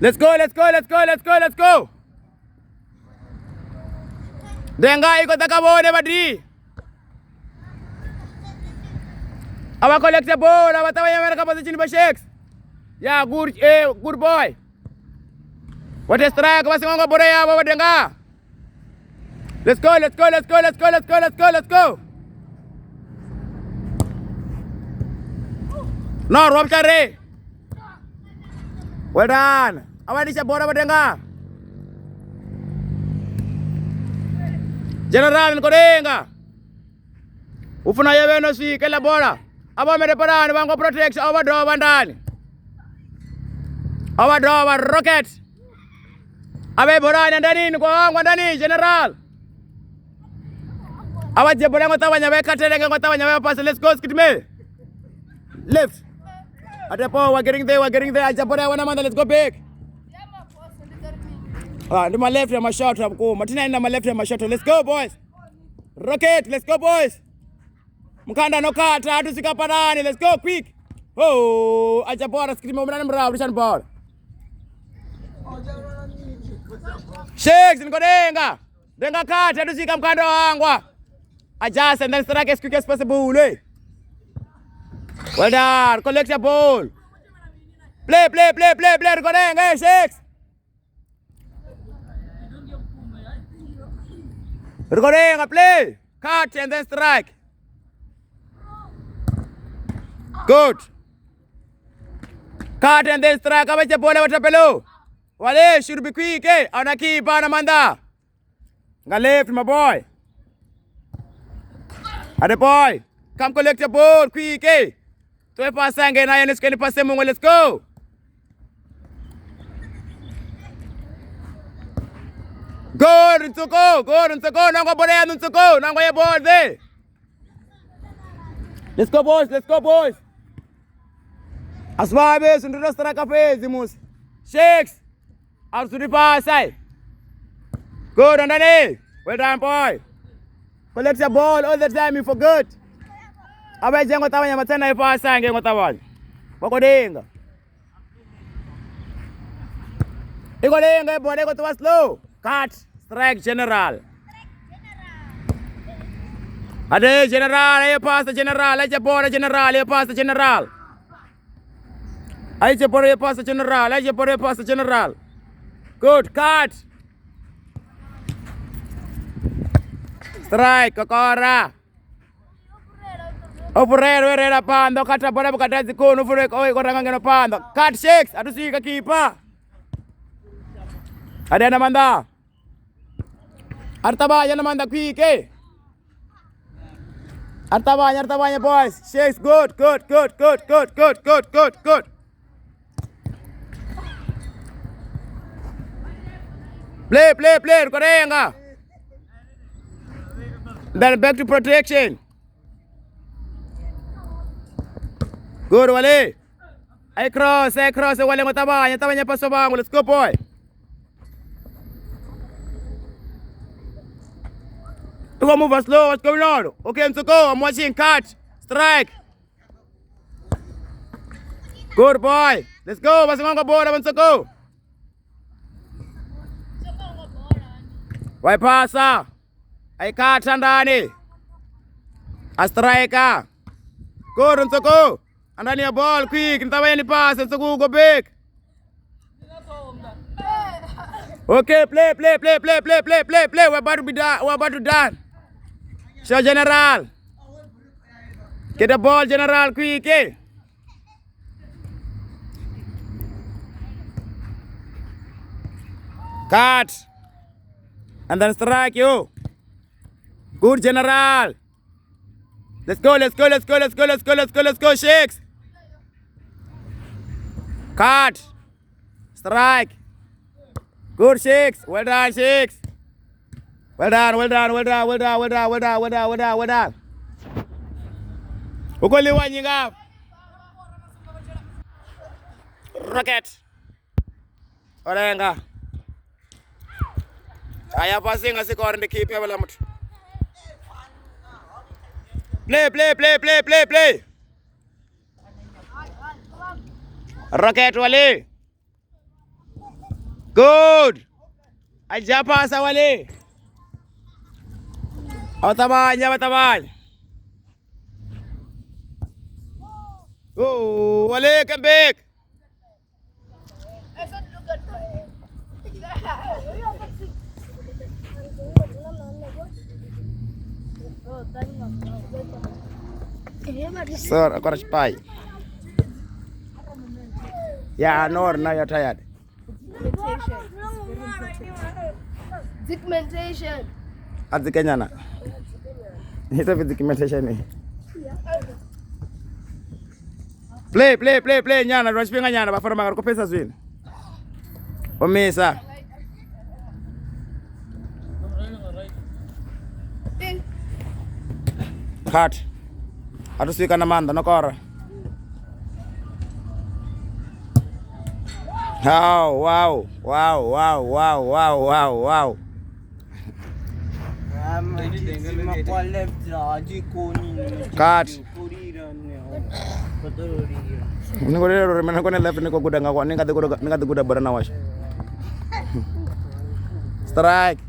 Let's go, let's go, let's go, let's go, let's go. Denga iko takabone badri. Awa collect the ball, awa tawa yamera position ba Shakes. Yeah, good boy. What is strike? What's going on, Borea? What Denga? Let's go, let's go, let's go, let's go, let's go, let's go, let's go. No, Rob Kare. Well done. Awa di siya bola ba Denga? General Nkodenga. Ufuna yewe no si kela bola. Aba mere parani bango protect awa draw bandani. Awa draw wa rocket. Abe borani ndani ni kwa ndani general. Awa je bola ngotawanya we katerenge ngotawanya we pass. Let's go skit me. Left. Atepo we're getting there. Ajabora wana manda, let's go back. To my left, my shot. Martina in my left, my shot. Let's go, boys. Rocket, let's go, boys. Mukanda no kata, atu sika parani. Let's go, quick. Oh, Ajabora skit me mwana mrao, Rishan ball. Shakes Nkodenga. Denga kata, atu sika mkanda wangwa. Adjust and then strike as quick as possible. Well done. Collect the ball. Play. Nkodenga. Hey, Shakes. Nkodenga, play. Cut and then strike. Good. Cut and then strike. Abacha bola watapelo. Wale should be quick. Ana keep ana manda. Nga left, my boy. Ade boy. Come collect the ball quick. Toe pasange na yenis keni passe mungo. Let's go. Good, Ntsoko. Nango bole ya Ntsoko. Nango ye ball there. Let's go, boys. Aswabe sundudo straka phase musi. Shakes. Arsudi pasai. Good underneath. Well done, boy. Collect the ball all the time, you forgot. Abeje ngotawanya matena ipasange ngotawanya. Bokodenga. Ikodenga bole go to slow. Cut. Strike general. Ade general, ayo pass the general, ayo bola general, ayo pass the general. Ayo bola pass the general. Good cut. Strike Kokora. Opurero era pando kata bola bukatazi kono fure oi koranga ngeno pando. Cut Shakes atusika kipa. Ade na manda. Artabanya na manda quick. Artabanya boys. Shakes good. Play Korenga. Then back to protection. Good Wale. I cross Wale Tabanya paso bango. Let's go, boy. You go move slow. What's going on? Okay, Ntsoko, I'm watching. Catch. Strike. Good boy. Let's go. What's going on, board? Ntsoko. Why passa? I catch ndani. A striker. Good Ntsoko. Ndani ya ball quick. Ntaweni pass. Ntsoko go back. Okay, play. We're about to done. Show general. Get the ball, general, quick. Cut. And then strike you. Good general. Let's go, Shakes. Cut. Strike. Good Shakes. Well done, Shakes. Well done. Ukoli wanyinga. Rocket. Orenga. Aya passing asikor ndi keep yabala mutu. Play. Rocket Wale. Good. Aja pasa wale. Otabanya, otabanya. Oh, wale, come back. Sir, aku harus pai. Yeah, no, now you're tired. Segmentation. At the Kenyana. It's a documentation. Play, nyana, tunachipinga nyana, bafana magari kopesa zwini. Omesa. Cut. Atusika na manda, nokora. Wow. Cut. Niko leo remena kone left niko kuda ngakwa ninga kuda barana wash. Strike.